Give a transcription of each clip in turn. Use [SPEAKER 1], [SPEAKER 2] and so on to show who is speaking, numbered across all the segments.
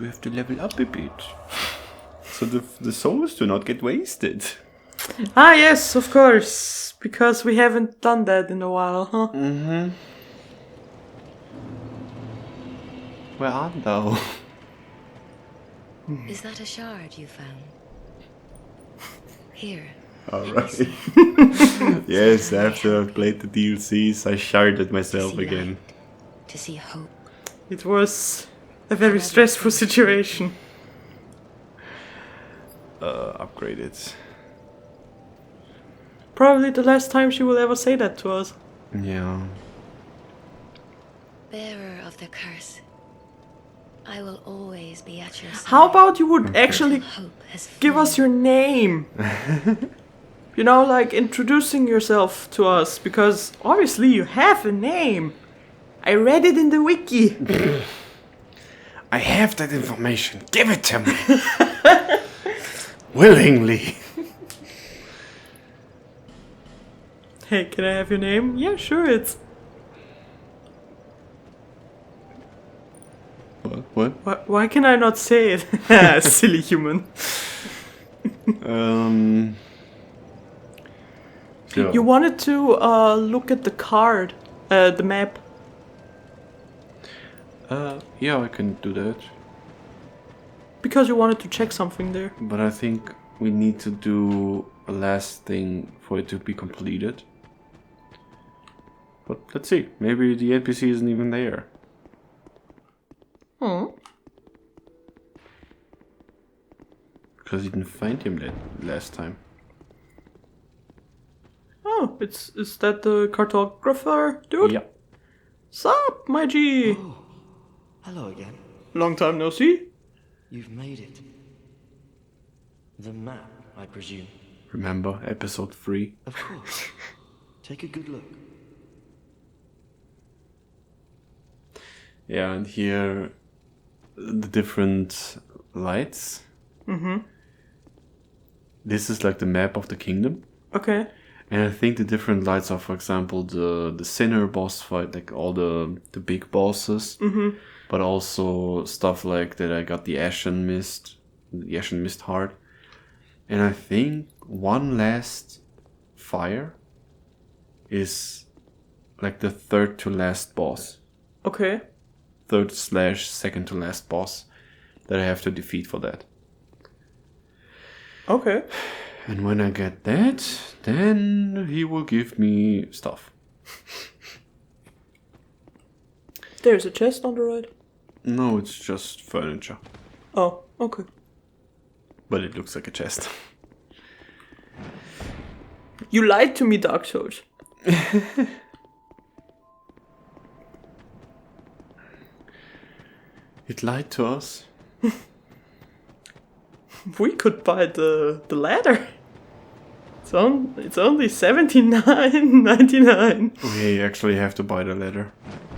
[SPEAKER 1] we have to level up a bit. So the souls do not get wasted.
[SPEAKER 2] Ah, yes, of course. Because we haven't done that in a while, huh?
[SPEAKER 1] Mm-hmm. Where art thou?
[SPEAKER 3] Is that a shard you found? Here.
[SPEAKER 1] Alright. Yes, after I've played the DLCs, I sharded myself again.
[SPEAKER 3] To see hope.
[SPEAKER 2] It was a very stressful situation.
[SPEAKER 1] Upgraded.
[SPEAKER 2] Probably the last time she will ever say that to us.
[SPEAKER 1] Yeah.
[SPEAKER 3] Bearer of the curse. I will always be at your side.
[SPEAKER 2] How about you would actually
[SPEAKER 3] Hope has
[SPEAKER 2] give us your name? You know, like introducing yourself to us, because obviously you have a name. I read it in the wiki.
[SPEAKER 1] I have that information. Give it to me. Willingly.
[SPEAKER 2] Hey, can I have your name? Yeah, sure, it's...
[SPEAKER 1] What?
[SPEAKER 2] Why can I not say it? Silly human.
[SPEAKER 1] Sure.
[SPEAKER 2] You wanted to look at the card, the map.
[SPEAKER 1] Yeah, I can do that.
[SPEAKER 2] Because you wanted to check something there.
[SPEAKER 1] But I think we need to do a last thing for it to be completed. But let's see. Maybe the NPC isn't even there. Because you didn't find him last time.
[SPEAKER 2] Oh, is that the cartographer dude?
[SPEAKER 1] Yeah.
[SPEAKER 2] Sup, my G?
[SPEAKER 4] Hello again.
[SPEAKER 2] Long time no see.
[SPEAKER 4] You've made it. The map, I presume.
[SPEAKER 1] Remember episode 3?
[SPEAKER 4] Of course. Take a good look.
[SPEAKER 1] Yeah, and here the different lights.
[SPEAKER 2] Mm-hmm.
[SPEAKER 1] This is like the map of the kingdom.
[SPEAKER 2] Okay.
[SPEAKER 1] And I think the different lights are, for example, the Sinner boss fight, like all the big bosses.
[SPEAKER 2] Mm-hmm.
[SPEAKER 1] But also stuff like that I got the Ashen Mist heart. And I think one last fire is like the third to last boss.
[SPEAKER 2] Okay.
[SPEAKER 1] Third/second to last boss that I have to defeat for that.
[SPEAKER 2] Okay.
[SPEAKER 1] And when I get that, then he will give me stuff.
[SPEAKER 2] There's a chest on the right.
[SPEAKER 1] No, it's just furniture.
[SPEAKER 2] Oh, okay.
[SPEAKER 1] But it looks like a chest.
[SPEAKER 2] You lied to me, Dark Souls.
[SPEAKER 1] It lied to us.
[SPEAKER 2] We could buy the ladder. It's only $79.99.
[SPEAKER 1] We actually have to buy the ladder.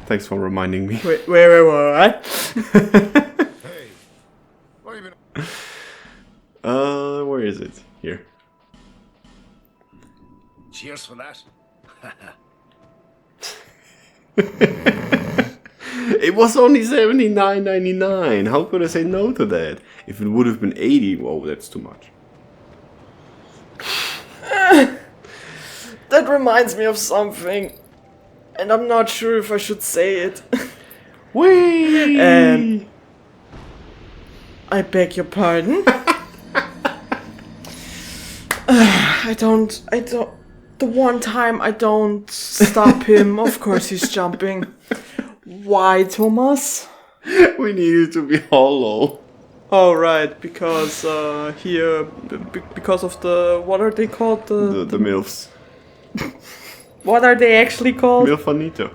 [SPEAKER 1] Thanks for reminding me.
[SPEAKER 2] Wait, what?
[SPEAKER 5] Hey, what have you been...
[SPEAKER 1] Where is it? Here.
[SPEAKER 5] Cheers for that.
[SPEAKER 1] It was only $79.99. How could I say no to that? If it would have been $80, whoa, that's too much.
[SPEAKER 2] That reminds me of something. And I'm not sure if I should say it.
[SPEAKER 1] Whee!
[SPEAKER 2] And I beg your pardon. The one time I don't stop him, of course he's jumping. Why, Thomas?
[SPEAKER 1] We needed to be hollow.
[SPEAKER 2] Oh, right, because here, because of the, what are they called?
[SPEAKER 1] The MILFs.
[SPEAKER 2] What are they actually called?
[SPEAKER 1] Milfanito.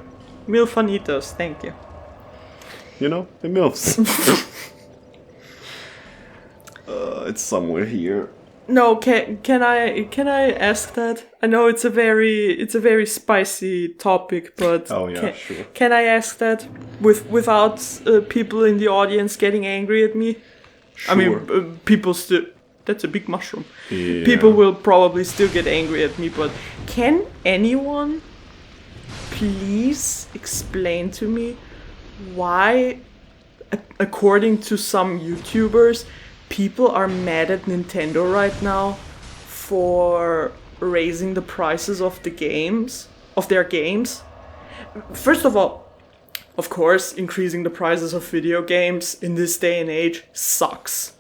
[SPEAKER 2] Milfanitos, thank you.
[SPEAKER 1] You know, the MILFs. It's somewhere here.
[SPEAKER 2] No, can I ask that? I know it's a very spicy topic, but
[SPEAKER 1] Oh yeah, sure.
[SPEAKER 2] Can I ask that without people in the audience getting angry at me?
[SPEAKER 1] Sure.
[SPEAKER 2] I mean, people still. That's a big mushroom.
[SPEAKER 1] Yeah.
[SPEAKER 2] People will probably still get angry at me, but can anyone please explain to me why according to some YouTubers, people are mad at Nintendo right now for raising the prices of their games. First of all, of course, increasing the prices of video games in this day and age sucks.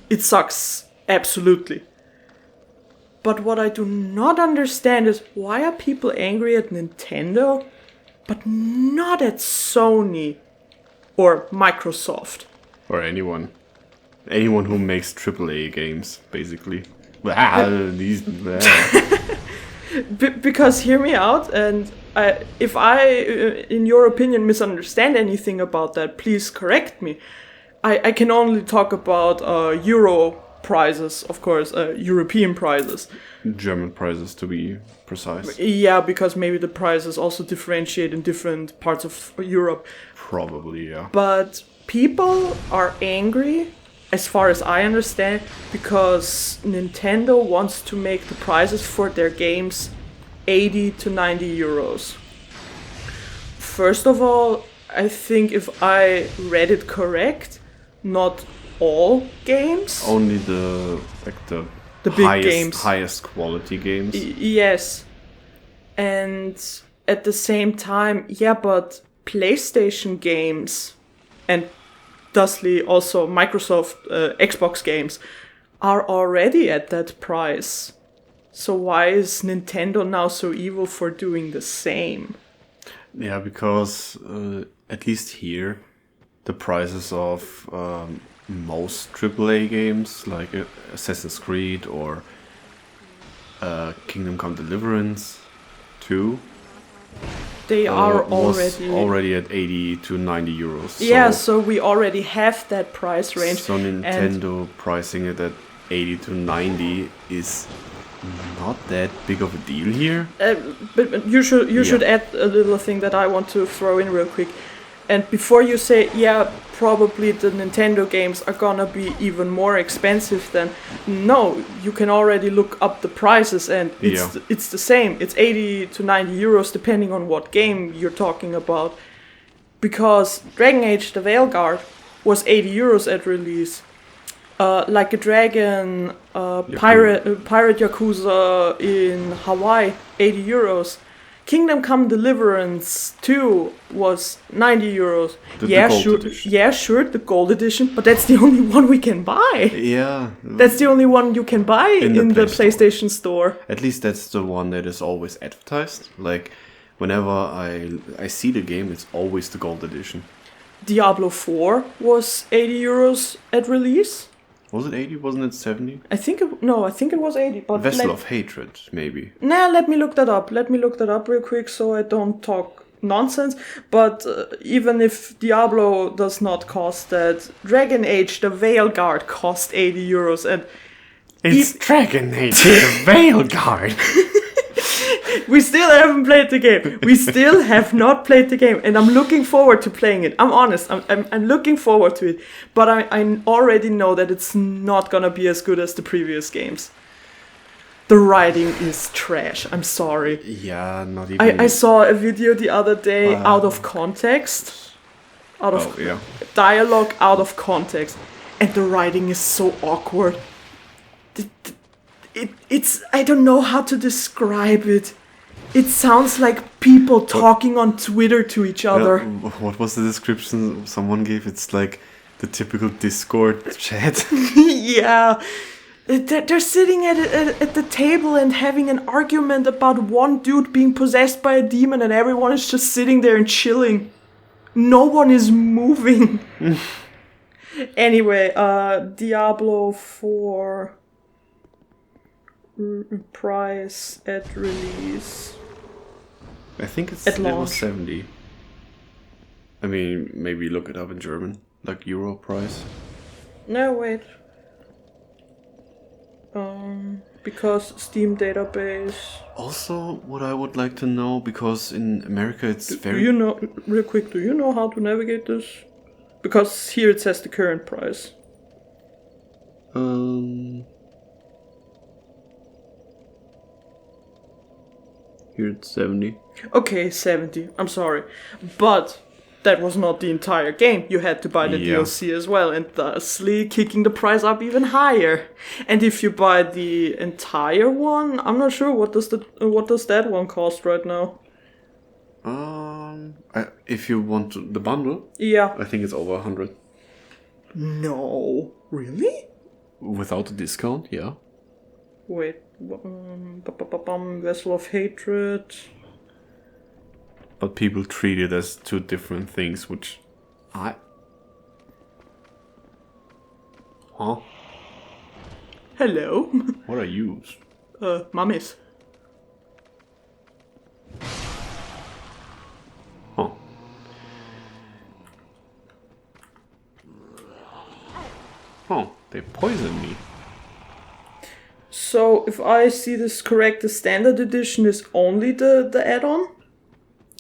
[SPEAKER 2] It sucks, absolutely. But what I do not understand is, why are people angry at Nintendo, but not at Sony or Microsoft?
[SPEAKER 1] Or anyone who makes AAA games, basically.
[SPEAKER 2] Because hear me out, and if I, in your opinion, misunderstand anything about that, please correct me. I can only talk about Euro prizes, of course, European prizes.
[SPEAKER 1] German prizes, to be precise.
[SPEAKER 2] Yeah, because maybe the prizes also differentiate in different parts of Europe.
[SPEAKER 1] Probably, yeah.
[SPEAKER 2] But people are angry, as far as I understand, because Nintendo wants to make the prices for their games 80 to 90 euros. First of all, I think if I read it correct, not all games.
[SPEAKER 1] Only the
[SPEAKER 2] big
[SPEAKER 1] highest quality games.
[SPEAKER 2] Yes. And at the same time, yeah, but PlayStation games and thusly also Microsoft Xbox games are already at that price. So why is Nintendo now so evil for doing the same?
[SPEAKER 1] Yeah, because at least here, the prices of most AAA games like Assassin's Creed or Kingdom Come Deliverance 2,
[SPEAKER 2] they are
[SPEAKER 1] was already at 80 to 90 euros.
[SPEAKER 2] Yeah, so we already have that price range.
[SPEAKER 1] So Nintendo pricing it at 80 to 90 is not that big of a deal here.
[SPEAKER 2] But you should add a little thing that I want to throw in real quick. And before you say, yeah, probably the Nintendo games are gonna be even more expensive, then no, you can already look up the prices and it's the same. It's 80 to 90 euros depending on what game you're talking about. Because Dragon Age the Veilguard was 80 euros at release. Like a Dragon, Pirate Yakuza in Hawaii, 80 euros. Kingdom Come Deliverance 2 was 90 euros.
[SPEAKER 1] The gold edition.
[SPEAKER 2] Yeah, sure, the gold edition, but that's the only one we can buy.
[SPEAKER 1] Yeah.
[SPEAKER 2] That's the only one you can buy in the PlayStation Store.
[SPEAKER 1] At least that's the one that is always advertised. Like, whenever I see the game, it's always the gold edition.
[SPEAKER 2] Diablo 4 was 80 euros at release.
[SPEAKER 1] Was it 80? Wasn't it 70?
[SPEAKER 2] I think it was 80. But
[SPEAKER 1] Vessel of Hatred, maybe.
[SPEAKER 2] Nah, let me look that up. Let me look that up real quick so I don't talk nonsense. But even if Diablo does not cost that, Dragon Age the Veilguard cost 80 euros. And
[SPEAKER 1] it's Dragon Age the Veilguard!
[SPEAKER 2] We still haven't played the game. We still have not played the game. And I'm looking forward to playing it. I'm honest. I'm looking forward to it. But I already know that it's not gonna be as good as the previous games. The writing is trash. I'm sorry.
[SPEAKER 1] Yeah, not even...
[SPEAKER 2] I saw a video the other day out of context. Dialogue out of context. And the writing is so awkward. It's... I don't know how to describe it. It sounds like people talking on Twitter to each other.
[SPEAKER 1] What was the description someone gave? It's like the typical Discord chat.
[SPEAKER 2] Yeah. They're sitting at the table and having an argument about one dude being possessed by a demon and everyone is just sitting there and chilling. No one is moving. Anyway, Diablo 4 price at release.
[SPEAKER 1] I think it was
[SPEAKER 2] launch.
[SPEAKER 1] 70. I mean, maybe look it up in German, like Euro price.
[SPEAKER 2] No, wait. Because Steam database.
[SPEAKER 1] Also, what I would like to know, because in America it's very...
[SPEAKER 2] Do you know, real quick, do you know how to navigate this? Because here it says the current price.
[SPEAKER 1] Here it's 70.
[SPEAKER 2] Okay, 70. I'm sorry. But that was not the entire game. You had to buy the
[SPEAKER 1] Yeah.
[SPEAKER 2] DLC as well, and thusly kicking the price up even higher. And if you buy the entire one, I'm not sure what does that one cost right now.
[SPEAKER 1] If you want the bundle,
[SPEAKER 2] Yeah.
[SPEAKER 1] I think it's over 100
[SPEAKER 2] No. Really?
[SPEAKER 1] without the discount. Yeah.
[SPEAKER 2] Wait. Vessel of Hatred.
[SPEAKER 1] But people treat it as two different things, which Huh?
[SPEAKER 2] Hello.
[SPEAKER 1] What are you?
[SPEAKER 2] Mummies.
[SPEAKER 1] Huh. Oh, they poisoned me.
[SPEAKER 2] So, if I see this correct, the standard edition is only the add-on?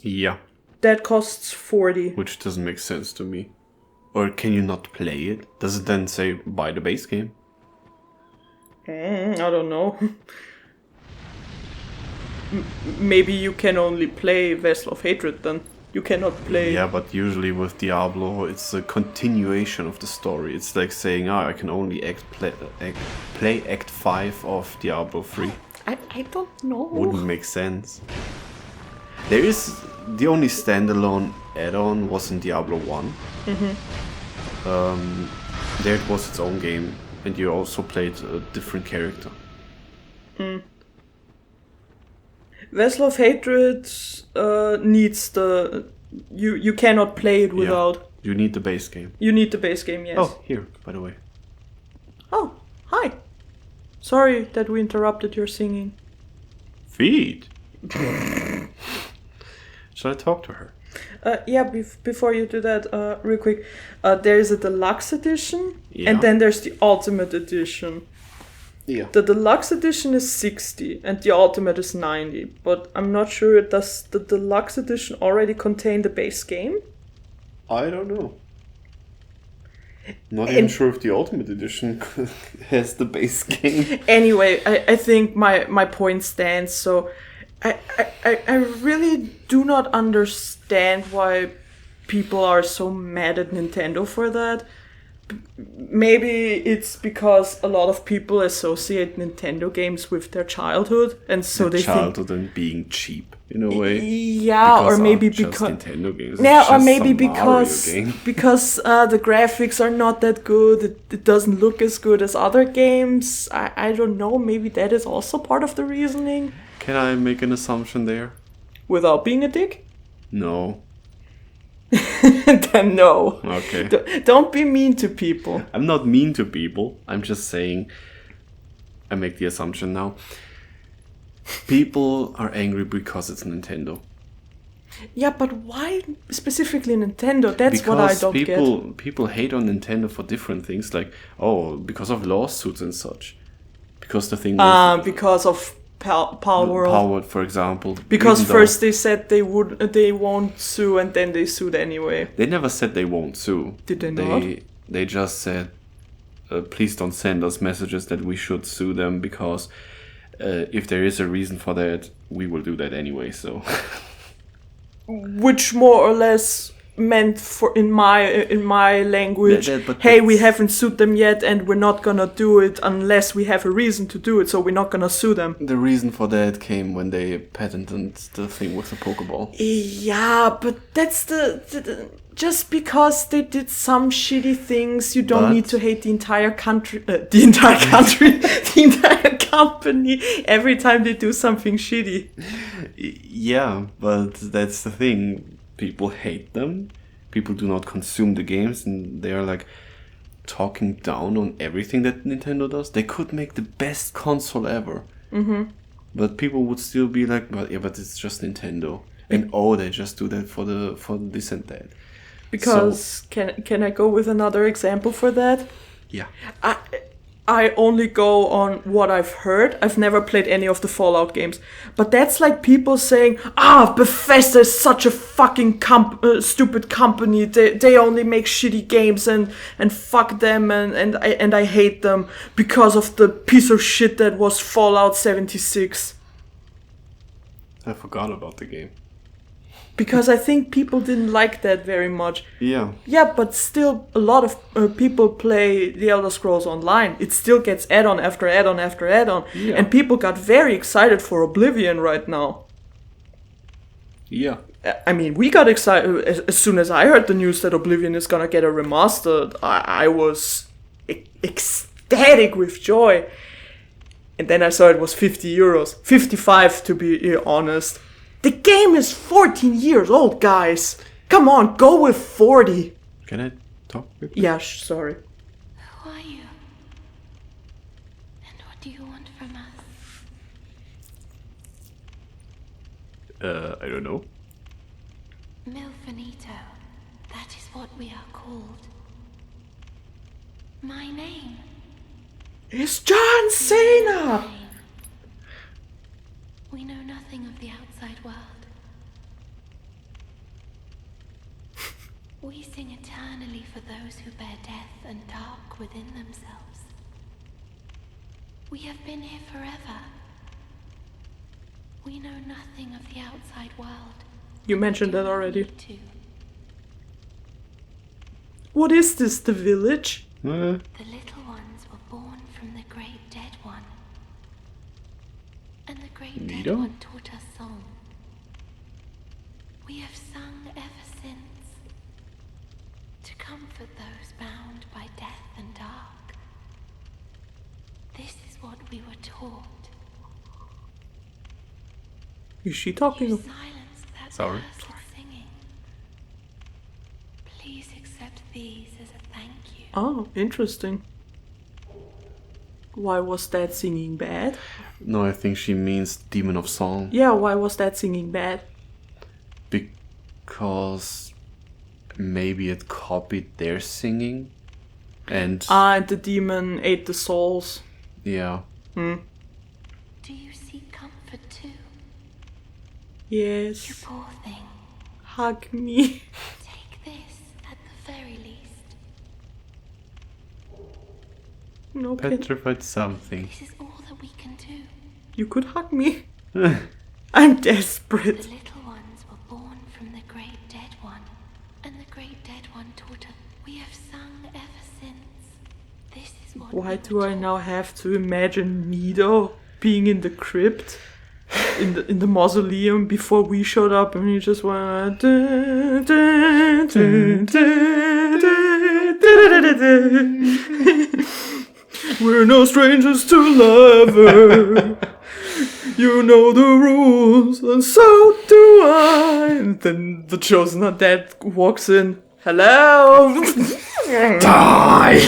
[SPEAKER 1] Yeah,
[SPEAKER 2] That costs 40.
[SPEAKER 1] which doesn't make sense to me. Or can you not play it? Does it then say buy the base game?
[SPEAKER 2] I don't know. Maybe you can only play Vessel of Hatred then. You cannot play...
[SPEAKER 1] Yeah, but usually with Diablo, it's a continuation of the story. It's like saying, I can only play Act 5 of Diablo 3.
[SPEAKER 2] I don't know.
[SPEAKER 1] Wouldn't make sense. There is... The only standalone add-on was in Diablo 1. There it was its own game, and you also played a different character.
[SPEAKER 2] Vessel of Hatred needs the... You cannot play it without...
[SPEAKER 1] You need the base game.
[SPEAKER 2] You need the base game, yes.
[SPEAKER 1] Oh, here, by the way.
[SPEAKER 2] Oh, hi. Sorry that we interrupted your singing.
[SPEAKER 1] Feed! Should I talk to her?
[SPEAKER 2] Before you do that, real quick, there is a deluxe edition,
[SPEAKER 1] Yeah.
[SPEAKER 2] and then there's the ultimate edition.
[SPEAKER 1] Yeah.
[SPEAKER 2] The deluxe edition is 60, and the ultimate is 90. But I'm not sure, does the deluxe edition already contain the base game?
[SPEAKER 1] I don't know. Not even sure if the Ultimate Edition has the base game.
[SPEAKER 2] Anyway, I think my point stands, so I really do not understand why people are so mad at Nintendo for that. Maybe it's because a lot of people associate Nintendo games with their childhood, and so they
[SPEAKER 1] Childhood and being cheap in a way.
[SPEAKER 2] Yeah, or maybe
[SPEAKER 1] just
[SPEAKER 2] because
[SPEAKER 1] Nintendo games.
[SPEAKER 2] yeah,
[SPEAKER 1] It's
[SPEAKER 2] or
[SPEAKER 1] just
[SPEAKER 2] maybe
[SPEAKER 1] some Mario
[SPEAKER 2] because
[SPEAKER 1] game.
[SPEAKER 2] the graphics are not that good. It doesn't look as good as other games. I don't know. Maybe that is also part of the reasoning.
[SPEAKER 1] Can I make an assumption there?
[SPEAKER 2] Without being a dick,
[SPEAKER 1] No.
[SPEAKER 2] then no.
[SPEAKER 1] Okay.
[SPEAKER 2] Don't be mean to people.
[SPEAKER 1] I'm not mean to people. I'm just saying. I make the assumption now. People are angry because it's Nintendo.
[SPEAKER 2] Yeah, but why specifically Nintendo? That's what I don't get.
[SPEAKER 1] People hate on Nintendo for different things, like because of lawsuits and such. Because the thing with
[SPEAKER 2] Because of Pal World.
[SPEAKER 1] Palworld, for example.
[SPEAKER 2] Because
[SPEAKER 1] even
[SPEAKER 2] first they said they won't sue, and then they sued anyway.
[SPEAKER 1] they never said they won't sue.
[SPEAKER 2] Did they not?
[SPEAKER 1] They just said, please don't send us messages that we should sue them because if there is a reason for that, we will do that anyway. So,
[SPEAKER 2] Which more or less meant for in my language,
[SPEAKER 1] but
[SPEAKER 2] hey, we
[SPEAKER 1] that's-
[SPEAKER 2] haven't sued them yet, and we're not gonna do it unless we have a reason to do it. So we're not gonna sue them.
[SPEAKER 1] the reason for that came when they patented the thing with the Pokeball.
[SPEAKER 2] Yeah, but that's the just because they did some shitty things, you don't
[SPEAKER 1] But-
[SPEAKER 2] need to hate the entire country, the entire company every time they do something shitty.
[SPEAKER 1] Yeah, but that's the thing. People hate them. People do not consume the games, and they are like talking down on everything that Nintendo does. They could make the best console ever, but people would still be like, "But yeah, but it's just Nintendo." And they just do that for this and that.
[SPEAKER 2] Because can I go with another example for that?
[SPEAKER 1] Yeah,
[SPEAKER 2] I only go on what I've heard. I've never played any of the Fallout games. But that's like people saying, Bethesda is such a fucking stupid company. They only make shitty games and fuck them and I hate them because of the piece of shit that was Fallout 76.
[SPEAKER 1] I forgot about the game.
[SPEAKER 2] because I think people didn't like that very much.
[SPEAKER 1] Yeah.
[SPEAKER 2] Yeah, but still, a lot of people play The Elder Scrolls Online. It still gets add-on after add-on after add-on.
[SPEAKER 1] Yeah.
[SPEAKER 2] And people got very excited for Oblivion right now.
[SPEAKER 1] Yeah.
[SPEAKER 2] I mean, we got excited as soon as I heard the news that Oblivion is gonna get a remastered. I was ecstatic with joy. And then I saw it was 50 euros. 55 to be honest. The game is 14 years old, guys. Come on, go with 40.
[SPEAKER 1] Can I talk with
[SPEAKER 2] Yeah, sorry.
[SPEAKER 3] Who are you? And what do you want from us?
[SPEAKER 1] I don't know.
[SPEAKER 3] Milfinito. That is what we are called. My name.
[SPEAKER 2] It's John Cena!
[SPEAKER 3] We know nothing of the outside world. We sing eternally for those who bear death and dark within themselves. We have been here forever. We know nothing of the outside world.
[SPEAKER 2] You mentioned that already.
[SPEAKER 3] Me too.
[SPEAKER 2] What is this, the village?
[SPEAKER 3] The little ones were born from the great dead one. And the great dead
[SPEAKER 1] Nito?
[SPEAKER 3] one taught us song. We have sung ever since. To comfort those bound by death and dark. This is what we were taught.
[SPEAKER 2] Is she talking
[SPEAKER 3] You
[SPEAKER 2] of...
[SPEAKER 3] silenced that
[SPEAKER 1] Sorry.
[SPEAKER 3] burst of singing. Please accept these as a thank you.
[SPEAKER 2] Oh, interesting. Why was that singing bad?
[SPEAKER 1] No, I think she means Demon of Song.
[SPEAKER 2] Yeah, why was that singing bad?
[SPEAKER 1] Because maybe it copied their singing. And
[SPEAKER 2] And the demon ate the souls.
[SPEAKER 1] yeah.
[SPEAKER 3] Do you seek comfort too, you
[SPEAKER 2] Yes.
[SPEAKER 3] poor thing?
[SPEAKER 2] Hug me.
[SPEAKER 3] Take this at the very least.
[SPEAKER 2] Okay.
[SPEAKER 1] Petrified something.
[SPEAKER 3] This is all that we can do.
[SPEAKER 2] You could hug me. I'm
[SPEAKER 3] The
[SPEAKER 2] desperate.
[SPEAKER 3] little ones were born from the great dead one, and the great dead one taught us. We have sung ever since. This is what
[SPEAKER 2] Why
[SPEAKER 3] we
[SPEAKER 2] do
[SPEAKER 3] were
[SPEAKER 2] I
[SPEAKER 3] taught.
[SPEAKER 2] now have to imagine Nido being in the crypt? In the mausoleum before we showed up and he just went we're no strangers to lover. You know the rules, and so do I. And then the chosen undead walks in. Hello.
[SPEAKER 1] Die!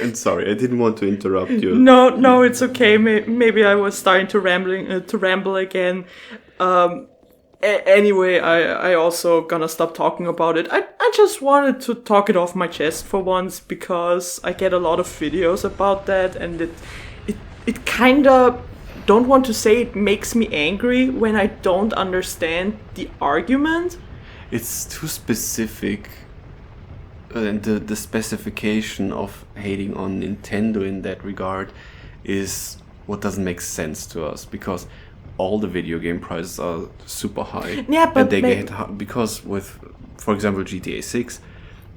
[SPEAKER 1] And sorry, I didn't want to interrupt you.
[SPEAKER 2] No, it's okay. Maybe I was starting to ramble again. Anyway, I also gonna stop talking about it. I just wanted to talk it off my chest for once because I get a lot of videos about that, and it kinda, don't want to say it makes me angry when I don't understand the argument.
[SPEAKER 1] It's too specific. And the specification of hating on Nintendo in that regard is what doesn't make sense to us, because all the video game prices are super high.
[SPEAKER 2] Yeah, but
[SPEAKER 1] and they get because with, for example, GTA 6.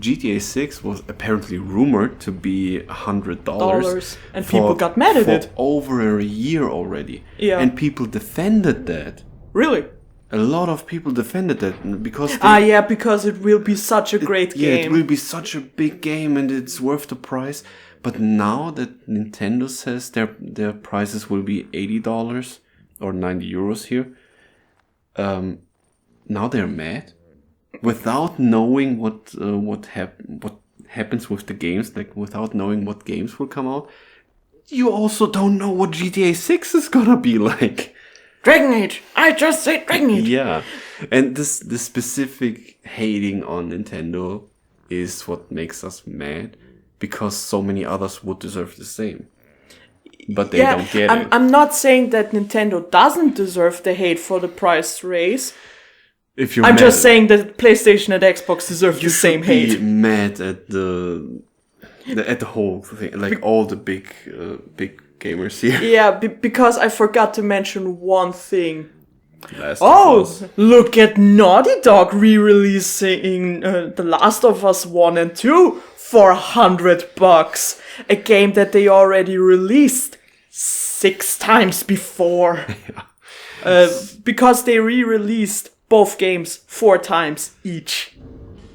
[SPEAKER 1] GTA 6 was apparently rumored to be $100,
[SPEAKER 2] and people got mad at
[SPEAKER 1] for
[SPEAKER 2] it.
[SPEAKER 1] over a year already.
[SPEAKER 2] Yeah.
[SPEAKER 1] And people defended that.
[SPEAKER 2] Really?
[SPEAKER 1] A lot of people defended that because they,
[SPEAKER 2] Yeah, because it will be such a great
[SPEAKER 1] yeah,
[SPEAKER 2] game.
[SPEAKER 1] it will be such a big game and it's worth the price. But now that Nintendo says their prices will be $80 or 90 euros here, now they're mad without knowing what happens with the games, like without knowing what games will come out. You also don't know what GTA 6 is gonna be like.
[SPEAKER 2] Dragon Age! I just said Dragon Age!
[SPEAKER 1] Yeah, and this specific hating on Nintendo is what makes us mad, because so many others would deserve the same, but they don't get it.
[SPEAKER 2] I'm not saying that Nintendo doesn't deserve the hate for the price raise.
[SPEAKER 1] If you're
[SPEAKER 2] I'm
[SPEAKER 1] mad,
[SPEAKER 2] just saying that PlayStation and Xbox deserve the same
[SPEAKER 1] be
[SPEAKER 2] hate.
[SPEAKER 1] mad at the whole thing, like all the big gamers here.
[SPEAKER 2] Yeah, because I forgot to mention one thing.
[SPEAKER 1] Last of
[SPEAKER 2] Oh,
[SPEAKER 1] Us.
[SPEAKER 2] look at Naughty Dog re-releasing The Last of Us 1 and 2 for $100. A game that they already released 6 times before. Because they re-released both games 4 times each.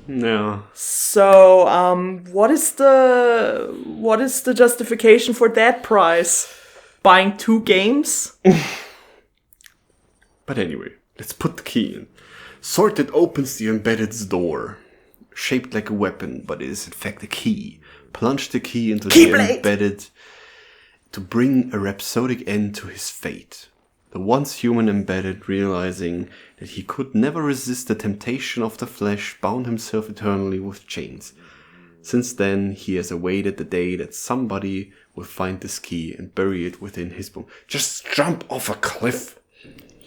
[SPEAKER 1] Yeah.
[SPEAKER 2] So, what is the justification for that price? Buying 2 games?
[SPEAKER 1] But anyway, let's put the key in. Sword that opens the embedded's door. Shaped like a weapon, but it is in fact a key. Plunge the key into the
[SPEAKER 2] Keyblade!
[SPEAKER 1] embedded to bring a rhapsodic end to his fate. The once human embedded, realizing that he could never resist the temptation of the flesh, bound himself eternally with chains. Since then, he has awaited the day that somebody will find this key and bury it within his bone. Just jump off a cliff!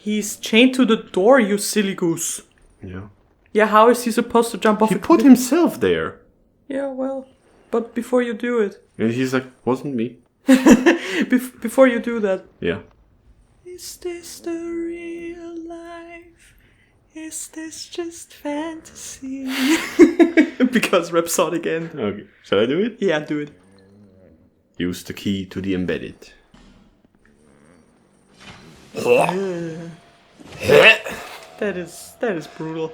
[SPEAKER 2] He's chained to the door, you silly goose.
[SPEAKER 1] Yeah.
[SPEAKER 2] Yeah, how is he supposed to jump off
[SPEAKER 1] He
[SPEAKER 2] a
[SPEAKER 1] put
[SPEAKER 2] cliff?
[SPEAKER 1] himself there.
[SPEAKER 2] Yeah, well, but before you do it.
[SPEAKER 1] And he's like, wasn't me.
[SPEAKER 2] Before you do that.
[SPEAKER 1] Yeah.
[SPEAKER 2] Is this the real life? Is this just fantasy? Because Rhapsodic End.
[SPEAKER 1] Okay. Shall I do it?
[SPEAKER 2] Yeah, do it.
[SPEAKER 1] Use the key to the embedded.
[SPEAKER 2] That is brutal.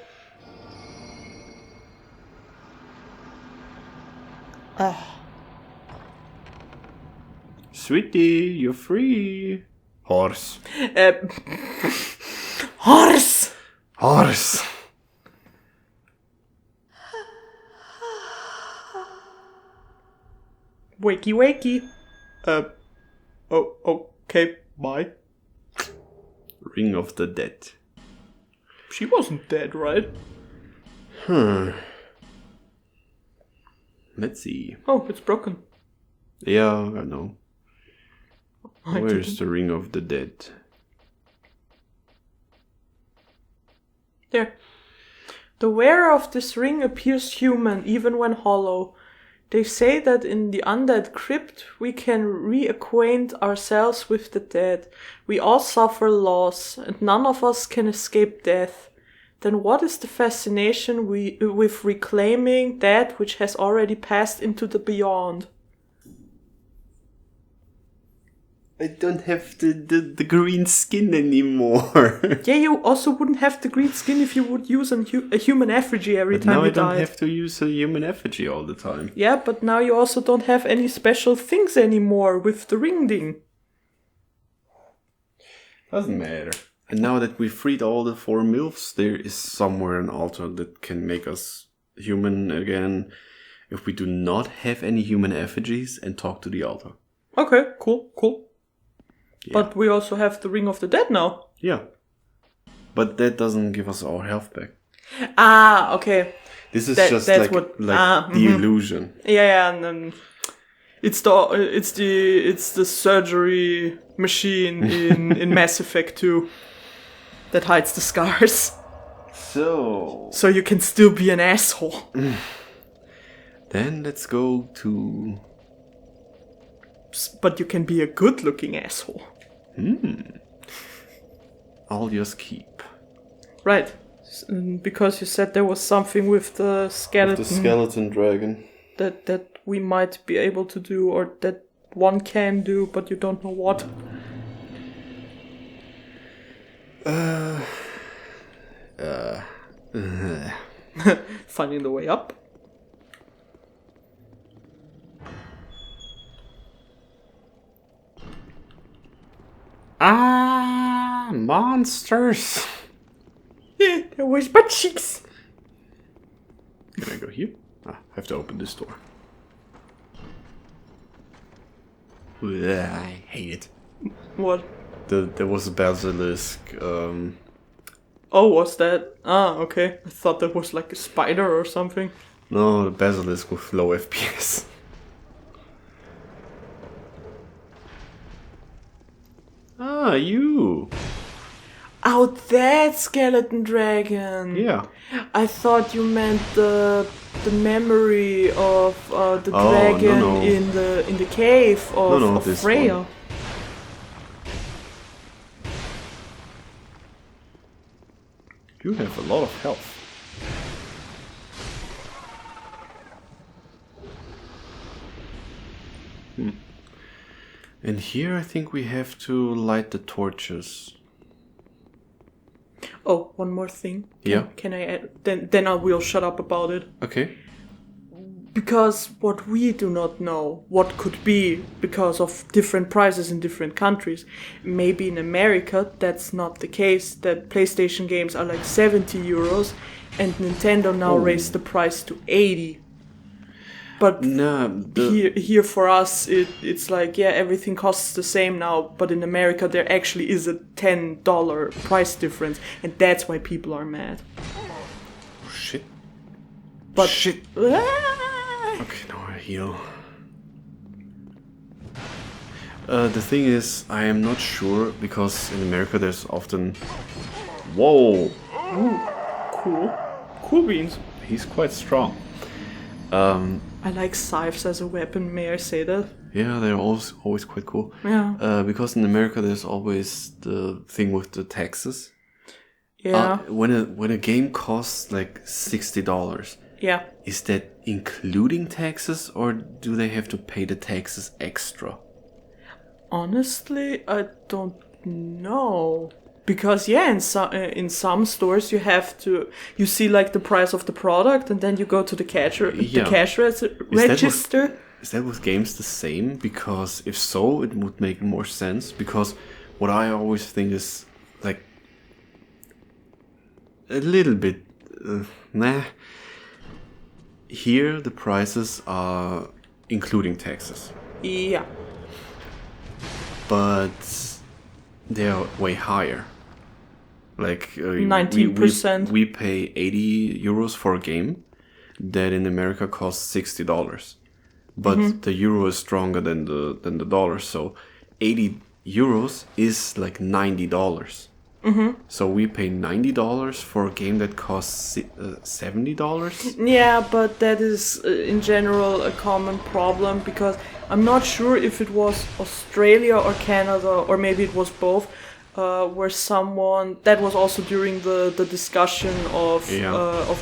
[SPEAKER 1] Sweetie, you're free. Horse.
[SPEAKER 2] Horse!
[SPEAKER 1] Horse.
[SPEAKER 2] Wakey wakey. Oh, okay, bye.
[SPEAKER 1] Ring of the Dead.
[SPEAKER 2] She wasn't dead, right?
[SPEAKER 1] Let's see.
[SPEAKER 2] Oh, it's broken.
[SPEAKER 1] Yeah, I know.
[SPEAKER 2] I
[SPEAKER 1] Where's
[SPEAKER 2] didn't.
[SPEAKER 1] the Ring of the Dead?
[SPEAKER 2] There. The wearer of this ring appears human, even when hollow. They say that in the undead crypt we can reacquaint ourselves with the dead. We all suffer loss, and none of us can escape death. Then what is the fascination with reclaiming that which has already passed into the beyond?
[SPEAKER 1] I don't have the green skin anymore.
[SPEAKER 2] Yeah, you also wouldn't have the green skin if you would use a human effigy every
[SPEAKER 1] But
[SPEAKER 2] time
[SPEAKER 1] now
[SPEAKER 2] you
[SPEAKER 1] I don't
[SPEAKER 2] died.
[SPEAKER 1] have to use a human effigy all the time.
[SPEAKER 2] Yeah, but now you also don't have any special things anymore with the ring ding.
[SPEAKER 1] Doesn't matter. And now that we freed all the 4 MILFs, there is somewhere an altar that can make us human again if we do not have any human effigies and talk to the altar.
[SPEAKER 2] Okay, cool.
[SPEAKER 1] Yeah.
[SPEAKER 2] But we also have the Ring of the Dead now.
[SPEAKER 1] Yeah. But that doesn't give us our health back.
[SPEAKER 2] Ah, okay.
[SPEAKER 1] This is
[SPEAKER 2] That's
[SPEAKER 1] just like the illusion.
[SPEAKER 2] Yeah, and then it's the surgery machine in Mass Effect 2 that hides the scars. So you can still be an asshole.
[SPEAKER 1] Then let's go to...
[SPEAKER 2] But you can be a good-looking asshole.
[SPEAKER 1] Alya's Keep.
[SPEAKER 2] Right. Because you said there was something with the skeleton.
[SPEAKER 1] The skeleton dragon.
[SPEAKER 2] that we might be able to do, or that one can do, but you don't know what. Finding the way up.
[SPEAKER 1] Ah, monsters.
[SPEAKER 2] Yeah, there was butt cheeks.
[SPEAKER 1] Can I go here? I have to open this door. Ugh, I hate it.
[SPEAKER 2] What?
[SPEAKER 1] There was a basilisk.
[SPEAKER 2] Oh, was that? Ah, okay. I thought that was like a spider or something.
[SPEAKER 1] No, the basilisk with low FPS. Ah, you.
[SPEAKER 2] Oh, that skeleton dragon.
[SPEAKER 1] Yeah.
[SPEAKER 2] I thought you meant the memory of the
[SPEAKER 1] Oh,
[SPEAKER 2] dragon
[SPEAKER 1] no.
[SPEAKER 2] in the cave of,
[SPEAKER 1] No,
[SPEAKER 2] of
[SPEAKER 1] this
[SPEAKER 2] Freya.
[SPEAKER 1] one. You have a lot of health. And here I think we have to light the torches.
[SPEAKER 2] Oh, one more thing.
[SPEAKER 1] Yeah.
[SPEAKER 2] Can I add? Then I will shut up about it.
[SPEAKER 1] Okay.
[SPEAKER 2] Because what we do not know, what could be because of different prices in different countries. Maybe in America that's not the case, that PlayStation games are like 70 euros and Nintendo now raised the price to 80. But here for us, it's like, yeah, everything costs the same now. But in America, there actually is a $10 price difference. And that's why people are mad.
[SPEAKER 1] Oh, shit.
[SPEAKER 2] But
[SPEAKER 1] Shit. Okay, now I heal. The thing is, I am not sure, because in America there's often... Whoa!
[SPEAKER 2] Cool. Cool beans.
[SPEAKER 1] He's quite strong.
[SPEAKER 2] I like scythes as a weapon, may I say that?
[SPEAKER 1] Yeah, they're always quite cool.
[SPEAKER 2] Yeah.
[SPEAKER 1] Because in America there's always the thing with the taxes.
[SPEAKER 2] Yeah.
[SPEAKER 1] When a game costs like $60,
[SPEAKER 2] Yeah.
[SPEAKER 1] is that including taxes, or do they have to pay the taxes extra?
[SPEAKER 2] Honestly, I don't know. Because yeah, in some stores you see like the price of the product, and then you go to the cash register.
[SPEAKER 1] Is that with games the same? Because if so, it would make more sense. Because what I always think is like a little bit Here the prices are including taxes,
[SPEAKER 2] Yeah.
[SPEAKER 1] but they are way higher. Like
[SPEAKER 2] 19%.
[SPEAKER 1] We pay 80 euros for a game that in America costs $60, but the euro is stronger than the dollar. So 80 euros is like $90. So we pay $90 for a game that costs $70.
[SPEAKER 2] Yeah, but that is in general a common problem, because I'm not sure if it was Australia or Canada, or maybe it was both, where someone, that was also during the discussion of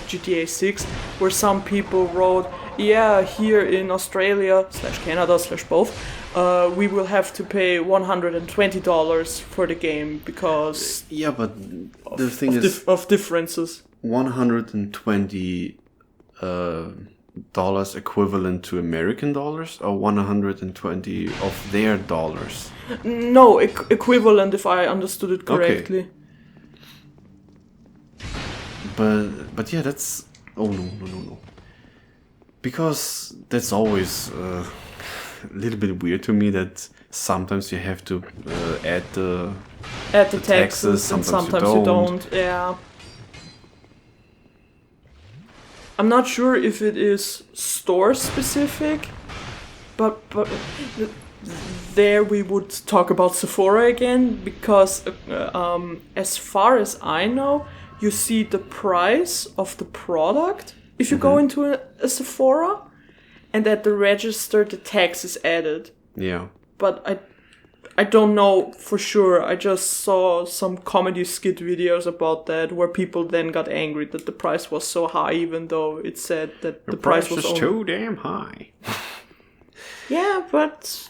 [SPEAKER 2] GTA 6, where some people wrote, yeah, here in Australia / Canada / both, we will have to pay $120 for the game because
[SPEAKER 1] but the thing is
[SPEAKER 2] of differences.
[SPEAKER 1] $120 dollars equivalent to American dollars, or 120 of their dollars?
[SPEAKER 2] No, equivalent, if I understood it correctly.
[SPEAKER 1] Okay. But yeah, that's no. Because that's always a little bit weird to me that sometimes you have to add the
[SPEAKER 2] taxes, and sometimes you don't. Yeah. I'm not sure if it is store specific, but there we would talk about Sephora again, because as far as I know, you see the price of the product if you go into a Sephora, and at the register the tax is added.
[SPEAKER 1] Yeah.
[SPEAKER 2] But I don't know for sure. I just saw some comedy skit videos about that, where people then got angry that the price was so high, even though it said that the price was only...
[SPEAKER 1] too damn high.
[SPEAKER 2] Yeah, but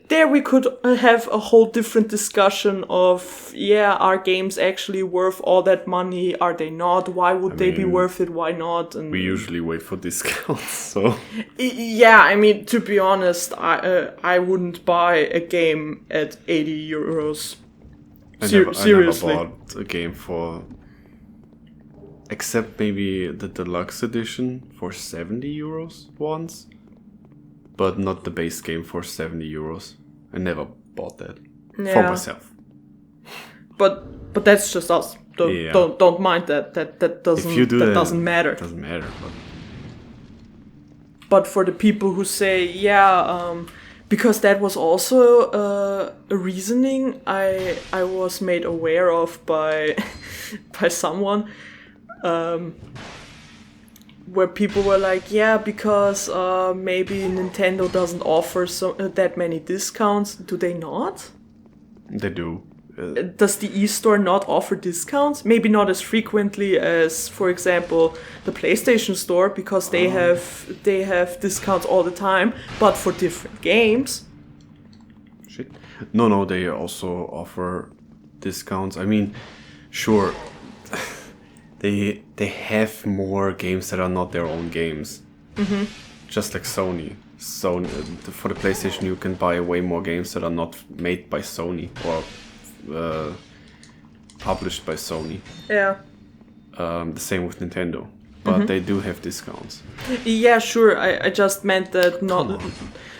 [SPEAKER 2] there we could have a whole different discussion of, are games actually worth all that money? Are they not? Why would they be worth it? Why not? And
[SPEAKER 1] we usually wait for discounts, so...
[SPEAKER 2] Yeah, I mean, to be honest, I wouldn't buy a game at 80 euros. Seriously.
[SPEAKER 1] I never bought a game for... Except maybe the deluxe edition for 70 euros once. But not the base game for 70 euros. I never bought that for myself.
[SPEAKER 2] But that's just us. Don't mind that. That doesn't matter.
[SPEAKER 1] It doesn't matter.
[SPEAKER 2] But for the people who say, because that was also a reasoning I was made aware of by someone. Where people were like, because maybe Nintendo doesn't offer that many discounts. Do they not?
[SPEAKER 1] They do.
[SPEAKER 2] Does the eStore not offer discounts? Maybe not as frequently as, for example, the PlayStation Store, because they have discounts all the time, but for different games.
[SPEAKER 1] Shit. No, they also offer discounts. I mean, sure, they have more games that are not their own games. Mm-hmm. Just like Sony. Sony, for the PlayStation, you can buy way more games that are not made by Sony or published by Sony.
[SPEAKER 2] Yeah.
[SPEAKER 1] The same with Nintendo, but they do have discounts.
[SPEAKER 2] Yeah, sure. I just meant that not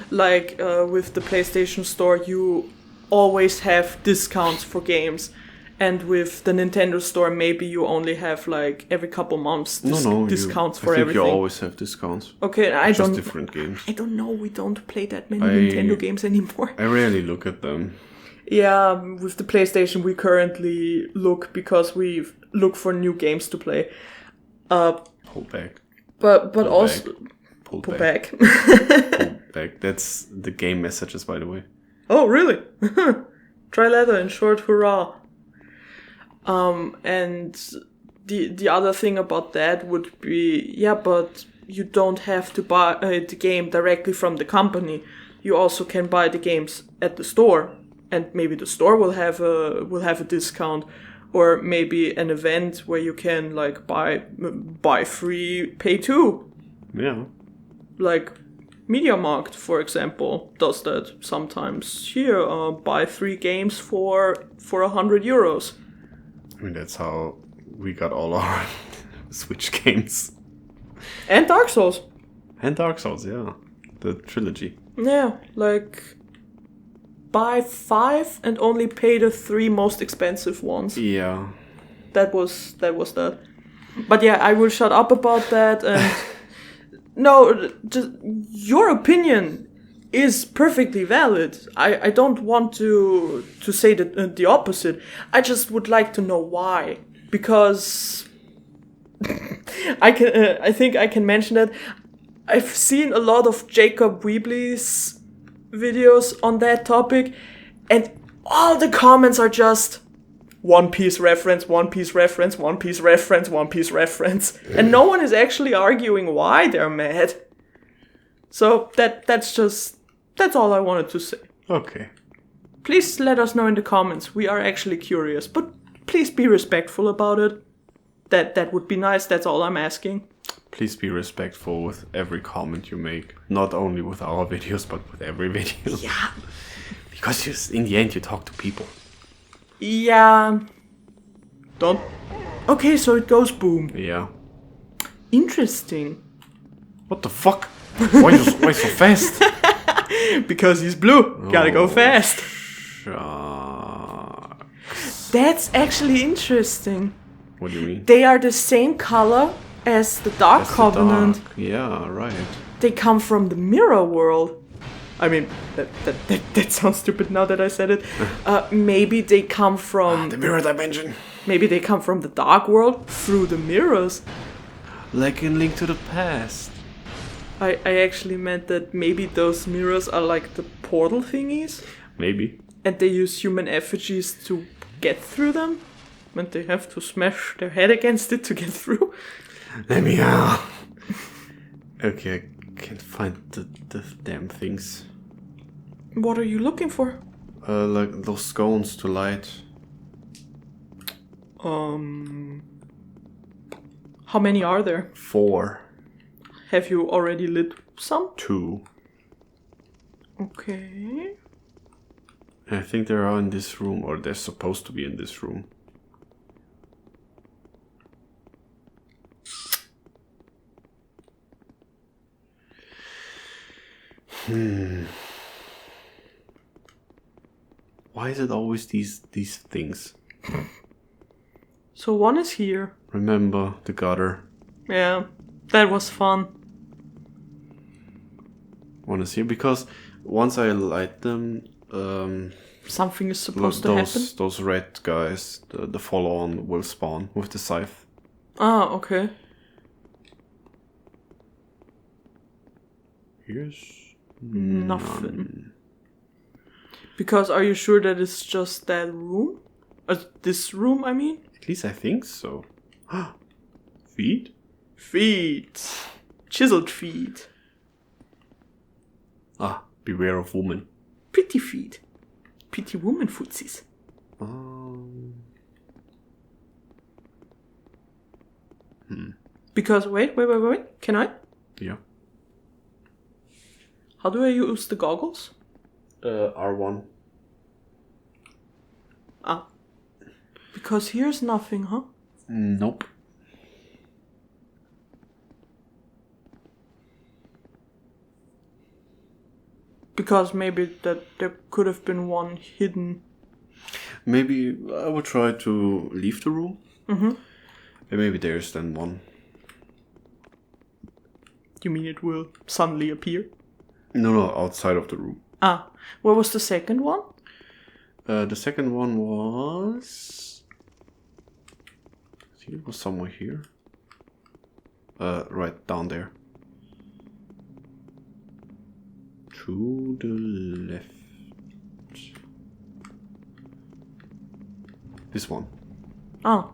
[SPEAKER 2] like with the PlayStation Store, you always have discounts for games. And with the Nintendo Store, maybe you only have like every couple months discounts for everything.
[SPEAKER 1] I think you always have discounts.
[SPEAKER 2] Okay,
[SPEAKER 1] Just different games.
[SPEAKER 2] I don't know. We don't play that many Nintendo games anymore.
[SPEAKER 1] I rarely look at them.
[SPEAKER 2] Yeah, with the PlayStation, we currently look because we look for new games to play.
[SPEAKER 1] Pull back.
[SPEAKER 2] But
[SPEAKER 1] Pull
[SPEAKER 2] also
[SPEAKER 1] Pull
[SPEAKER 2] pull
[SPEAKER 1] back.
[SPEAKER 2] back.
[SPEAKER 1] Pull back. That's the game messages, by the way.
[SPEAKER 2] Oh, really? Try leather in short, hurrah. And the other thing about that would be, yeah, but you don't have to buy the game directly from the company. You also can buy the games at the store, and maybe the store will have a discount, or maybe an event where you can like buy free, pay two.
[SPEAKER 1] Yeah.
[SPEAKER 2] Like MediaMarkt, for example, does that sometimes. Here, buy 3 games for €100.
[SPEAKER 1] I mean, that's how we got all our Switch games.
[SPEAKER 2] And Dark Souls.
[SPEAKER 1] And Dark Souls, yeah. The trilogy.
[SPEAKER 2] Yeah, like buy 5 and only pay the 3 most expensive ones.
[SPEAKER 1] Yeah.
[SPEAKER 2] That was that. But yeah, I will shut up about that. And no, just your opinion is perfectly valid. I don't want to say the opposite. I just would like to know why, because I think I can mention that I've seen a lot of Jacob Weebly's videos on that topic, and all the comments are just One Piece reference, One Piece reference, One Piece reference, One Piece reference, and no one is actually arguing why they're mad. So that's all I wanted to say.
[SPEAKER 1] Okay.
[SPEAKER 2] Please let us know in the comments. We are actually curious, but please be respectful about it. That would be nice. That's all I'm asking.
[SPEAKER 1] Please be respectful with every comment you make. Not only with our videos, but with every video.
[SPEAKER 2] Yeah.
[SPEAKER 1] Because in the end, you talk to people.
[SPEAKER 2] Yeah. Don't. Okay, so it goes boom.
[SPEAKER 1] Yeah.
[SPEAKER 2] Interesting.
[SPEAKER 1] What the fuck? Why so fast?
[SPEAKER 2] Because he's blue. Gotta go fast. That's actually interesting.
[SPEAKER 1] What do you mean?
[SPEAKER 2] They are the same color as the Dark Covenant.
[SPEAKER 1] Yeah, right.
[SPEAKER 2] They come from the mirror world. I mean, that sounds stupid now that I said it. Maybe they come from
[SPEAKER 1] the mirror dimension.
[SPEAKER 2] Maybe they come from the dark world through the mirrors.
[SPEAKER 1] Like in Link to the Past.
[SPEAKER 2] I actually meant that maybe those mirrors are like the portal thingies.
[SPEAKER 1] Maybe.
[SPEAKER 2] And they use human effigies to get through them. And they have to smash their head against it to get through.
[SPEAKER 1] Let me out. Okay, I can't find the damn things.
[SPEAKER 2] What are you looking for?
[SPEAKER 1] Like those scones to light.
[SPEAKER 2] How many are there?
[SPEAKER 1] 4.
[SPEAKER 2] Have you already lit some?
[SPEAKER 1] 2.
[SPEAKER 2] Okay.
[SPEAKER 1] I think they are in this room, or they're supposed to be in this room. Why is it always these things?
[SPEAKER 2] So one is here.
[SPEAKER 1] Remember the gutter.
[SPEAKER 2] Yeah, that was fun.
[SPEAKER 1] One is here because once I light them,
[SPEAKER 2] something is supposed to happen.
[SPEAKER 1] Those red guys, the follow-on will spawn with the scythe.
[SPEAKER 2] Ah, okay.
[SPEAKER 1] Here's
[SPEAKER 2] nothing. Because are you sure that it's just that room? This room, I mean?
[SPEAKER 1] At least I think so. Feet?
[SPEAKER 2] Feet. Chiseled feet.
[SPEAKER 1] Ah, beware of woman.
[SPEAKER 2] Pretty feet. Pretty woman footsies. Because, wait. Can I?
[SPEAKER 1] Yeah.
[SPEAKER 2] How do I use the goggles?
[SPEAKER 1] R1.
[SPEAKER 2] Ah. Because here's nothing, huh?
[SPEAKER 1] Nope.
[SPEAKER 2] Because maybe that there could have been one hidden.
[SPEAKER 1] Maybe I would try to leave the room.
[SPEAKER 2] Mm-hmm.
[SPEAKER 1] And maybe there's then one.
[SPEAKER 2] You mean it will suddenly appear?
[SPEAKER 1] No, outside of the room.
[SPEAKER 2] Ah. Where was the second one?
[SPEAKER 1] The second one was... I think it was somewhere here. Right down there. To the left. This one.
[SPEAKER 2] Ah.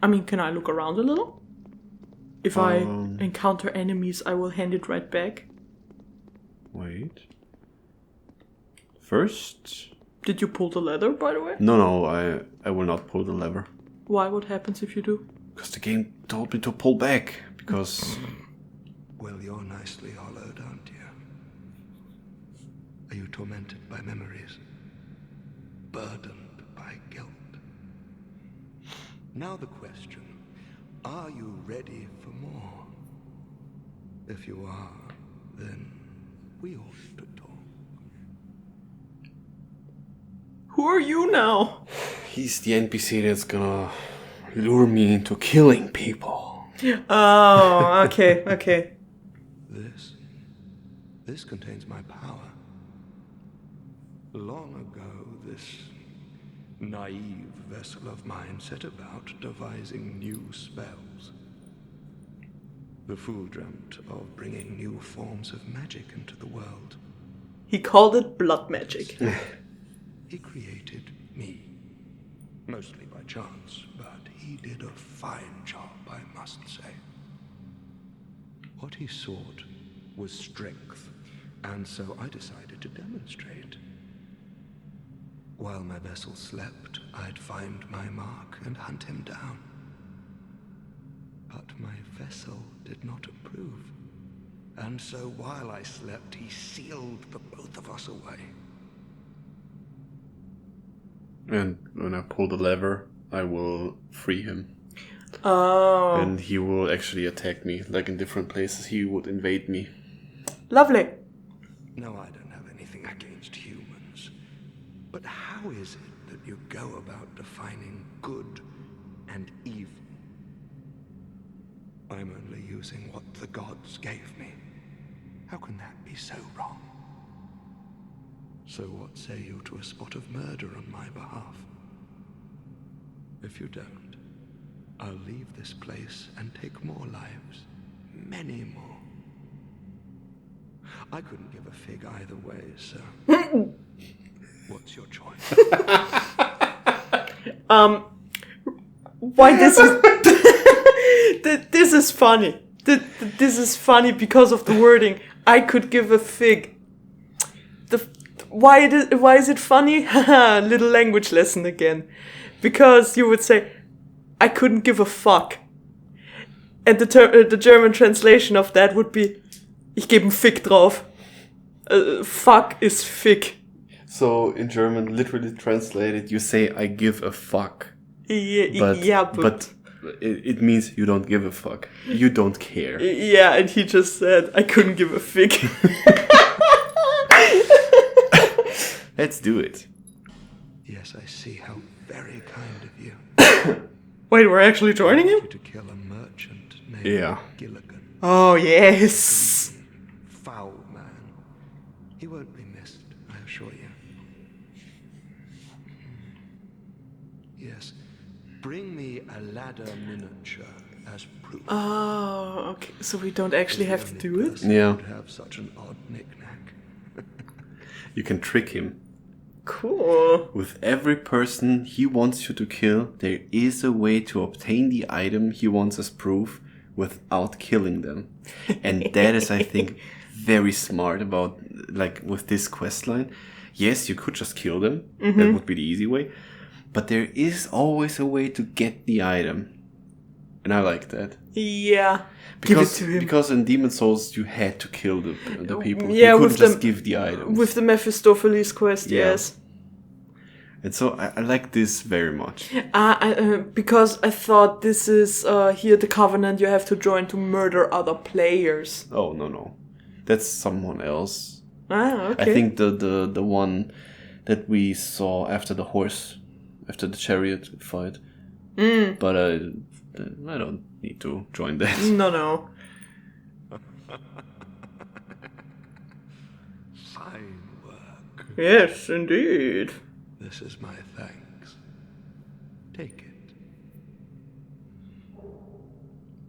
[SPEAKER 2] I mean, can I look around a little? If I
[SPEAKER 1] Um.
[SPEAKER 2] encounter enemies, I will hand it right back.
[SPEAKER 1] Wait. First...
[SPEAKER 2] Did you pull the leather, by the way?
[SPEAKER 1] No, I will not pull the lever.
[SPEAKER 2] Why? What happens if you do?
[SPEAKER 1] Because the game told me to pull back. Because...
[SPEAKER 6] Well, you're nicely hollowed, aren't you? Are you tormented by memories? Burdened by guilt? Now the question, are you ready for more? If you are, then we ought to talk.
[SPEAKER 2] Who are you now?
[SPEAKER 1] he's the NPC that's gonna lure me into killing people.
[SPEAKER 2] Oh, okay.
[SPEAKER 6] This contains my power. Long ago, this naive vessel of mine set about devising new spells. The fool dreamt of bringing new forms of magic into the world.
[SPEAKER 2] He called it blood magic.
[SPEAKER 6] He created me. Mostly by chance, but he did a fine job, I must say. What he sought was strength, and so I decided to demonstrate. While my vessel slept, I'd find my mark and hunt him down. But my vessel did not approve. And so while I slept, he sealed the both of us away.
[SPEAKER 1] And when I pull the lever, I will free him.
[SPEAKER 2] Oh.
[SPEAKER 1] And he will actually attack me, like in different places. He would invade me.
[SPEAKER 2] Lovely.
[SPEAKER 6] No, I don't have anything against humans. But how is it that you go about defining good and evil? I'm only using what the gods gave me. How can that be so wrong? So what say you to a spot of murder on my behalf? If you don't, I'll leave this place and take more lives. Many more. I couldn't give a fig either way, so... What's your choice?
[SPEAKER 2] Why this is... this is funny. This is funny because of the wording. I could give a fig. Why is it funny? Haha, little language lesson again. Because you would say, I couldn't give a fuck. And the German translation of that would be, ich gebe einen Fick drauf. Fuck is fick.
[SPEAKER 1] So in German, literally translated, you say, I give a fuck.
[SPEAKER 2] But
[SPEAKER 1] it means you don't give a fuck. You don't care.
[SPEAKER 2] Yeah, and he just said, I couldn't give a fick.
[SPEAKER 1] Let's do it.
[SPEAKER 6] Yes, I see how very kind of you.
[SPEAKER 2] Wait, we're actually joining him?
[SPEAKER 6] To kill a merchant named
[SPEAKER 1] Yeah.
[SPEAKER 6] Gilligan.
[SPEAKER 2] Oh, yes.
[SPEAKER 6] Foul man. He won't be missed, I assure you. Yes. Bring me a ladder miniature as proof.
[SPEAKER 2] Oh, okay. So we don't actually have to do it?
[SPEAKER 1] Yeah.
[SPEAKER 6] Would have such an odd knick-knack.
[SPEAKER 1] You can trick him.
[SPEAKER 2] Cool.
[SPEAKER 1] With every person he wants you to kill, there is a way to obtain the item he wants as proof without killing them. And that is, I think, very smart about, like, with this questline. Yes, you could just kill them. That would be the easy way. But there is always a way to get the item. And I like that.
[SPEAKER 2] Yeah.
[SPEAKER 1] Because,
[SPEAKER 2] Give it to him.
[SPEAKER 1] because in Demon Souls, you had to kill the people.
[SPEAKER 2] Yeah,
[SPEAKER 1] you couldn't
[SPEAKER 2] with
[SPEAKER 1] just give the items.
[SPEAKER 2] With the Mephistopheles quest,
[SPEAKER 1] Yeah.
[SPEAKER 2] yes.
[SPEAKER 1] And so I like this very much.
[SPEAKER 2] Because I thought this is here the Covenant you have to join to murder other players.
[SPEAKER 1] Oh, no. That's someone else.
[SPEAKER 2] Ah, okay.
[SPEAKER 1] I think the one that we saw after the chariot fight. But I don't need to join that.
[SPEAKER 2] No.
[SPEAKER 6] Fine work.
[SPEAKER 2] Yes, indeed.
[SPEAKER 6] This is my thanks. Take it.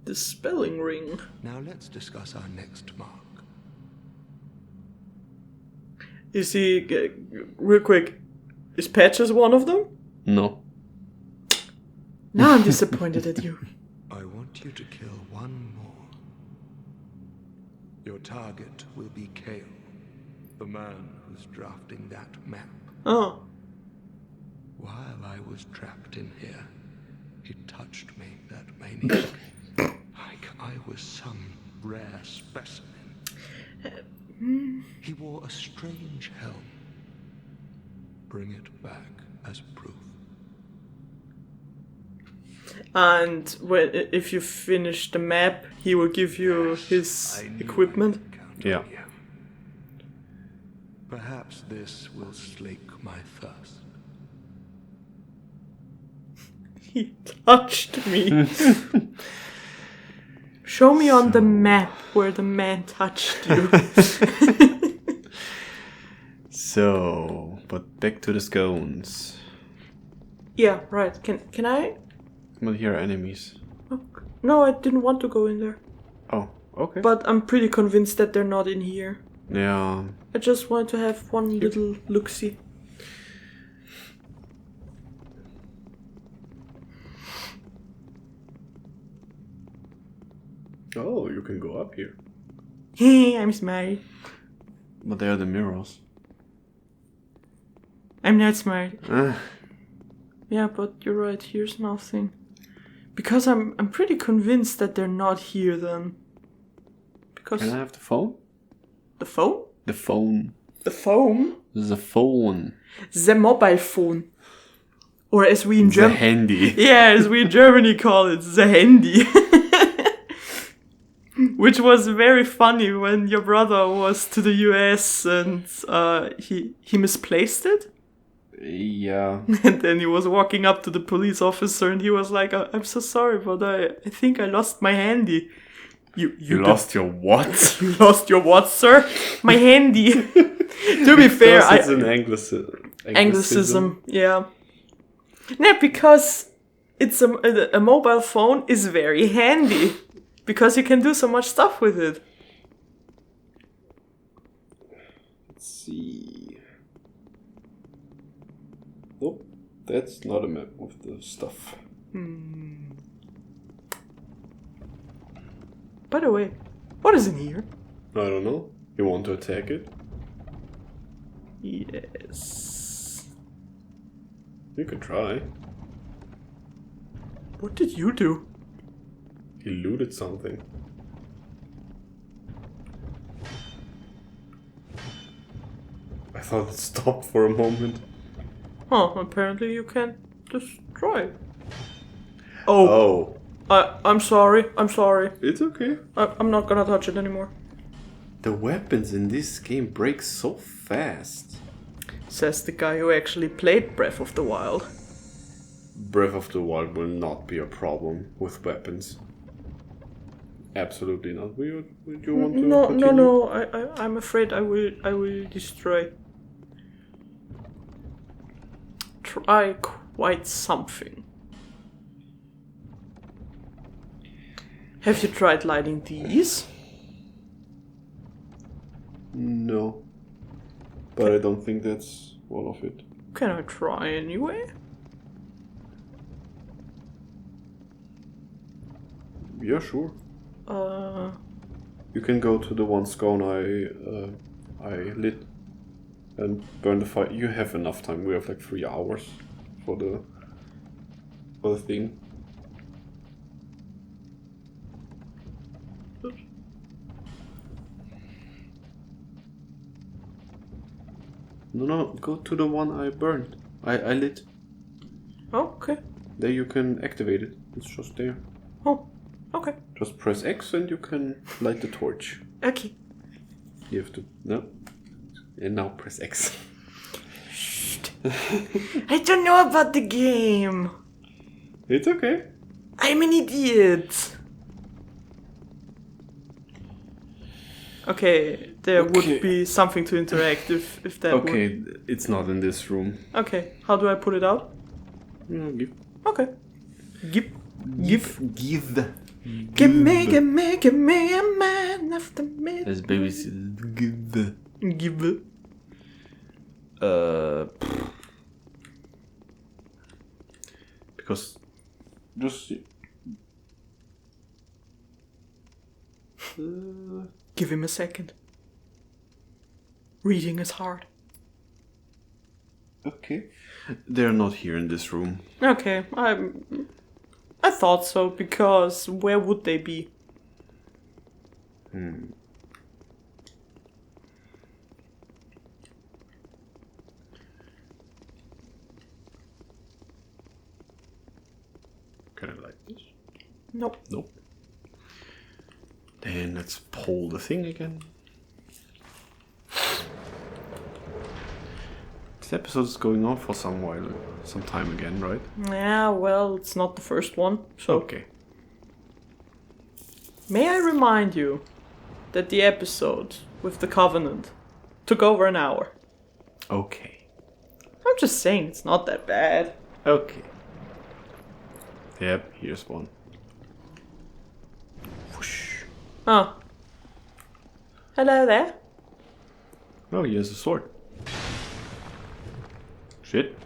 [SPEAKER 2] The spelling ring.
[SPEAKER 6] Now let's discuss our next mark.
[SPEAKER 2] Is he... real quick, is Patches one of them?
[SPEAKER 1] No.
[SPEAKER 2] Now I'm disappointed at you.
[SPEAKER 6] I want you to kill one more. Your target will be Kale, the man who's drafting that map.
[SPEAKER 2] Oh.
[SPEAKER 6] While I was trapped in here, he touched me, that maniac. Like I was some rare specimen. He wore a strange helm. Bring it back as proof.
[SPEAKER 2] And if you finish the map, he will give you his
[SPEAKER 6] I knew
[SPEAKER 2] equipment.
[SPEAKER 6] I could count
[SPEAKER 1] Yeah.
[SPEAKER 6] on you. Perhaps this will slake my thirst.
[SPEAKER 2] He touched me. Show me on the map where the man touched you.
[SPEAKER 1] So, but back to the scones.
[SPEAKER 2] Yeah, right. Can I?
[SPEAKER 1] But here are enemies.
[SPEAKER 2] Oh, no, I didn't want to go in there.
[SPEAKER 1] Oh, okay.
[SPEAKER 2] But I'm pretty convinced that they're not in here.
[SPEAKER 1] Yeah.
[SPEAKER 2] I just wanted to have one little look-see.
[SPEAKER 1] Oh, you can go up here.
[SPEAKER 2] Hey, I'm smart.
[SPEAKER 1] But they are the mirrors.
[SPEAKER 2] I'm not smart.
[SPEAKER 1] Ah,
[SPEAKER 2] Yeah, but you're right. Here's nothing. Because I'm pretty convinced that they're not here then. Because
[SPEAKER 1] can I have the phone?
[SPEAKER 2] the phone,
[SPEAKER 1] The phone.
[SPEAKER 2] the phone,
[SPEAKER 1] The phone.
[SPEAKER 2] the mobile phone, or as we in
[SPEAKER 1] The
[SPEAKER 2] Germany,
[SPEAKER 1] handy.
[SPEAKER 2] yeah, as we in Germany call it, the handy. Which was very funny when your brother was to the US and he misplaced it.
[SPEAKER 1] Yeah.
[SPEAKER 2] And then he was walking up to the police officer and he was like, I'm so sorry, but I think I lost my handy.
[SPEAKER 1] You lost your what?
[SPEAKER 2] You lost your what, sir? My handy. To be fair,
[SPEAKER 1] Because it's an Anglicism.
[SPEAKER 2] Anglicism, yeah. No, because it's a mobile phone is very handy. Because you can do so much stuff with it.
[SPEAKER 1] Let's see. Nope. That's not a map with the stuff.
[SPEAKER 2] By the way, what is in here?
[SPEAKER 1] I don't know. You want to attack it?
[SPEAKER 2] Yes.
[SPEAKER 1] You could try.
[SPEAKER 2] What did you do?
[SPEAKER 1] He looted something. I thought it stopped for a moment.
[SPEAKER 2] Huh, apparently you can't destroy. Oh,
[SPEAKER 1] Oh,
[SPEAKER 2] I'm sorry.
[SPEAKER 1] it's okay.
[SPEAKER 2] I'm not gonna touch it anymore.
[SPEAKER 1] The weapons in this game break so fast.
[SPEAKER 2] Says the guy who actually played Breath of the Wild.
[SPEAKER 1] Breath of the Wild will not be a problem with weapons. Absolutely not. Would you want to continue?
[SPEAKER 2] No. I'm afraid I will destroy. Try quite something. Have you tried lighting these?
[SPEAKER 1] No. But I don't think that's all of it.
[SPEAKER 2] Can I try anyway?
[SPEAKER 1] Yeah, sure.
[SPEAKER 2] Uh,
[SPEAKER 1] You can go to the one scone I lit and burn the fire. You have enough time. We have like 3 hours for the thing. No, go to the one I burned. I lit.
[SPEAKER 2] okay.
[SPEAKER 1] There you can activate it. It's just there.
[SPEAKER 2] Oh, okay.
[SPEAKER 1] Just press X and you can light the torch.
[SPEAKER 2] Okay.
[SPEAKER 1] You have to... No. And now press X.
[SPEAKER 2] I don't know about the game.
[SPEAKER 1] It's okay.
[SPEAKER 2] I'm an idiot. Okay, there
[SPEAKER 1] Okay.
[SPEAKER 2] would be something to interact if that
[SPEAKER 1] Okay, it's not in this room.
[SPEAKER 2] would... Okay, how do I put it out?
[SPEAKER 1] Give.
[SPEAKER 2] Okay. Give.
[SPEAKER 1] Give.
[SPEAKER 2] Give me a man after me.
[SPEAKER 1] As babies give.
[SPEAKER 2] Give it.
[SPEAKER 1] Because just
[SPEAKER 2] Give him a second. Reading is hard.
[SPEAKER 1] okay. They're not here in this room.
[SPEAKER 2] Okay, I thought so, because where would they be?
[SPEAKER 1] Can I light this?
[SPEAKER 2] Nope.
[SPEAKER 1] Nope. Then let's pull the thing again. This episode is going on for some time again, right?
[SPEAKER 2] Yeah, well, it's not the first one, so...
[SPEAKER 1] Okay.
[SPEAKER 2] May I remind you that the episode with the Covenant took over an hour.
[SPEAKER 1] Okay.
[SPEAKER 2] I'm just saying, it's not that bad.
[SPEAKER 1] Okay. Yep, here's one. Whoosh.
[SPEAKER 2] Oh. Hello there.
[SPEAKER 1] Oh, he has a sword. Shit.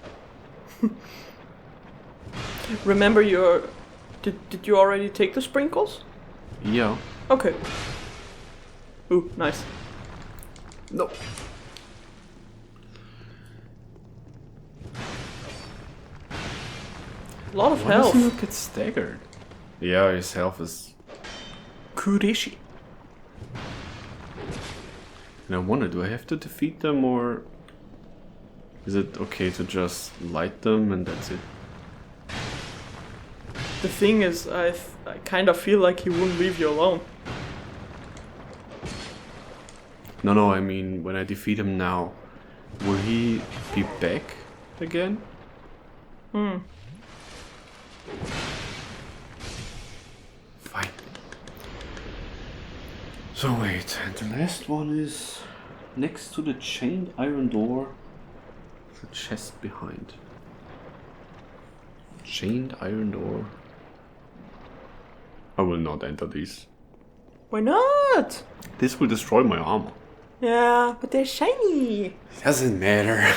[SPEAKER 2] Remember your... Did you already take the sprinkles?
[SPEAKER 1] Yeah.
[SPEAKER 2] Okay. Ooh, nice.
[SPEAKER 1] No.
[SPEAKER 2] A lot of
[SPEAKER 1] Why does
[SPEAKER 2] health.
[SPEAKER 1] he not get staggered? Yeah, his health is...
[SPEAKER 2] Kurishi.
[SPEAKER 1] And I wonder, do I have to defeat them or... Is it okay to just light them and that's it?
[SPEAKER 2] The thing is, I kind of feel like he wouldn't leave you alone.
[SPEAKER 1] No, I mean, when I defeat him now, will he be back again? Fine. So wait, and the last one is next to the chained iron door, the chest behind. Chained iron door. I will not enter these.
[SPEAKER 2] Why not?
[SPEAKER 1] This will destroy my armor.
[SPEAKER 2] Yeah, but they're shiny.
[SPEAKER 1] Doesn't matter.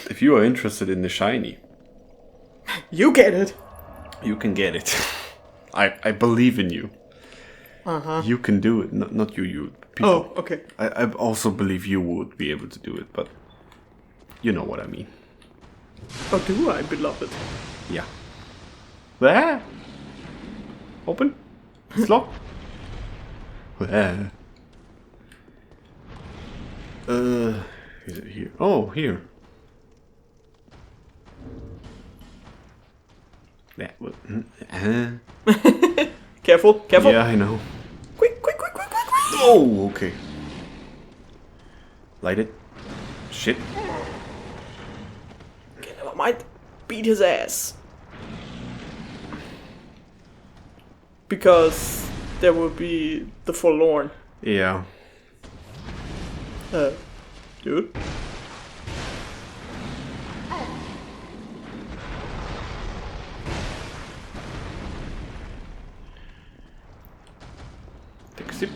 [SPEAKER 1] If you are interested in the shiny,
[SPEAKER 2] You get it.
[SPEAKER 1] you can get it. I believe in you. You can do it. Not you. People.
[SPEAKER 2] Oh, okay.
[SPEAKER 1] I also believe you would be able to do it, but you know what I mean.
[SPEAKER 2] Oh, do I, beloved?
[SPEAKER 1] Yeah. Ah! Open. It's locked. Ah. Is it here? Oh, here. Yeah. Well,
[SPEAKER 2] Careful.
[SPEAKER 1] yeah, I know.
[SPEAKER 2] Quick.
[SPEAKER 1] Oh, okay. Light it. Shit.
[SPEAKER 2] Okay, never mind. Beat his ass. Because there will be the forlorn.
[SPEAKER 1] Yeah.
[SPEAKER 2] Dude.
[SPEAKER 1] Take a sip.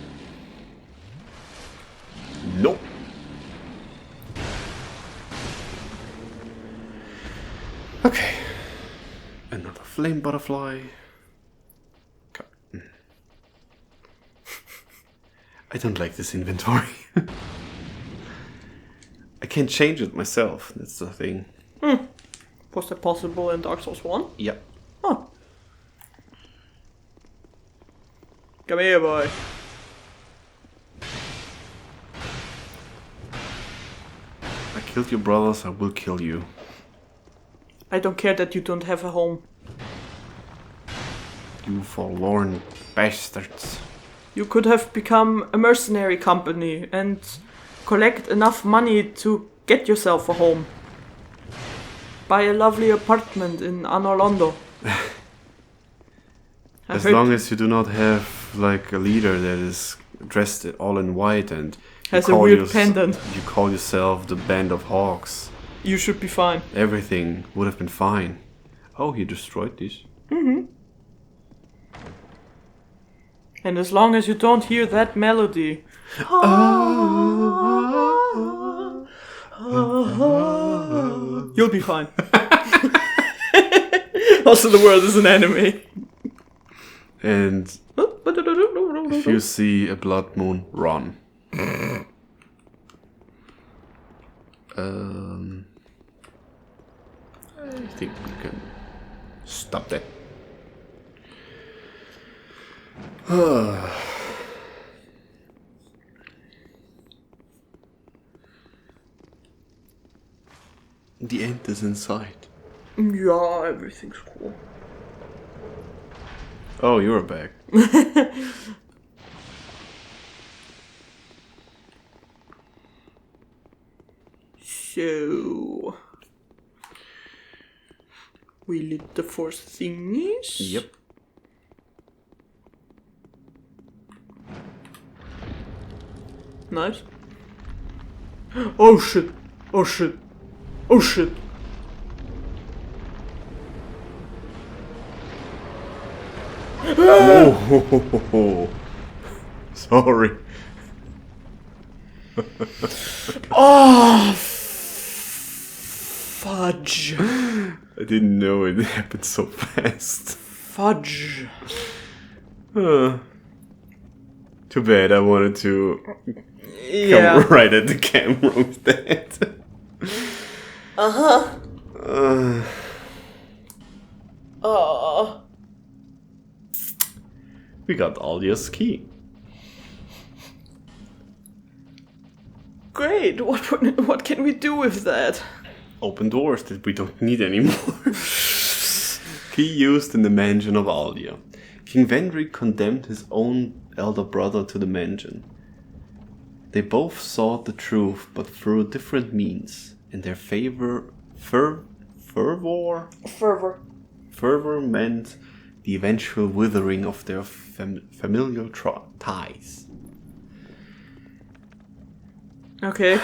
[SPEAKER 1] Nope. Okay. Another flame butterfly. I don't like this inventory. I can't change it myself. That's the thing.
[SPEAKER 2] Was that possible in Dark Souls 1?
[SPEAKER 1] Yep.
[SPEAKER 2] Oh. Come here, boy.
[SPEAKER 1] I killed your brothers, I will kill you.
[SPEAKER 2] I don't care that you don't have a home.
[SPEAKER 1] You forlorn bastards.
[SPEAKER 2] You could have become a mercenary company and collect enough money to get yourself a home. Buy a lovely apartment in Anor Londo.
[SPEAKER 1] As long as you do not have like a leader that is dressed all in white and
[SPEAKER 2] has a weird pendant.
[SPEAKER 1] You call yourself the Band of Hawks.
[SPEAKER 2] You should be fine.
[SPEAKER 1] Everything would have been fine. Oh, he destroyed this.
[SPEAKER 2] And as long as you don't hear that melody. You'll be fine. Also, the world is an anime.
[SPEAKER 1] And if you see a blood moon, run. I think we can stop that. The end is in sight.
[SPEAKER 2] Yeah, everything's cool.
[SPEAKER 1] Oh, you're back.
[SPEAKER 2] So we lit the force thingies.
[SPEAKER 1] Yep.
[SPEAKER 2] Nice. Oh shit. Oh shit. Oh shit.
[SPEAKER 1] Oh, sorry.
[SPEAKER 2] Oh, fudge.
[SPEAKER 1] I didn't know it happened so fast.
[SPEAKER 2] Fudge.
[SPEAKER 1] Too bad, I wanted to
[SPEAKER 2] Yeah.
[SPEAKER 1] come right at the camera with that. We got Alia's key.
[SPEAKER 2] Great. What can we do with that?
[SPEAKER 1] Open doors that we don't need anymore. Key used in the mansion of Alia. King Vendrick condemned his own elder brother to the mansion. They both sought the truth, but through different means, and their fervor meant the eventual withering of their familial ties.
[SPEAKER 2] Okay.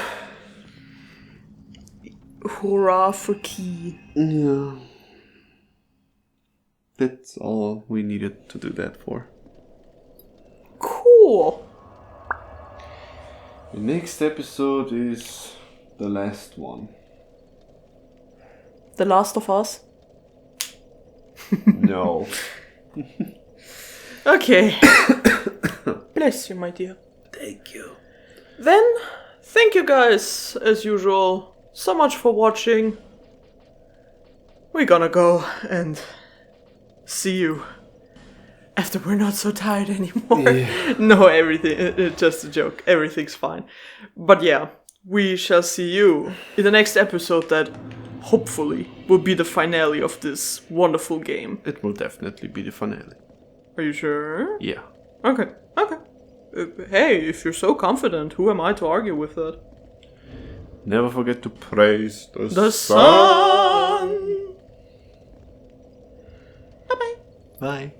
[SPEAKER 2] Hurrah for key.
[SPEAKER 1] Yeah. That's all we needed to do that for.
[SPEAKER 2] Cool.
[SPEAKER 1] The next episode is the last one.
[SPEAKER 2] The Last of Us?
[SPEAKER 1] No.
[SPEAKER 2] Okay. Bless you, my dear.
[SPEAKER 1] Thank you.
[SPEAKER 2] Then, thank you guys, as usual, so much for watching. We're gonna go and see you after we're not so tired anymore.
[SPEAKER 1] Yeah.
[SPEAKER 2] No, everything, just a joke. Everything's fine. But yeah, we shall see you in the next episode that hopefully will be the finale of this wonderful game.
[SPEAKER 1] It will definitely be the finale.
[SPEAKER 2] Are you sure?
[SPEAKER 1] Yeah.
[SPEAKER 2] Okay. Hey, if you're so confident, who am I to argue with that?
[SPEAKER 1] Never forget to praise
[SPEAKER 2] The sun!
[SPEAKER 1] Bye.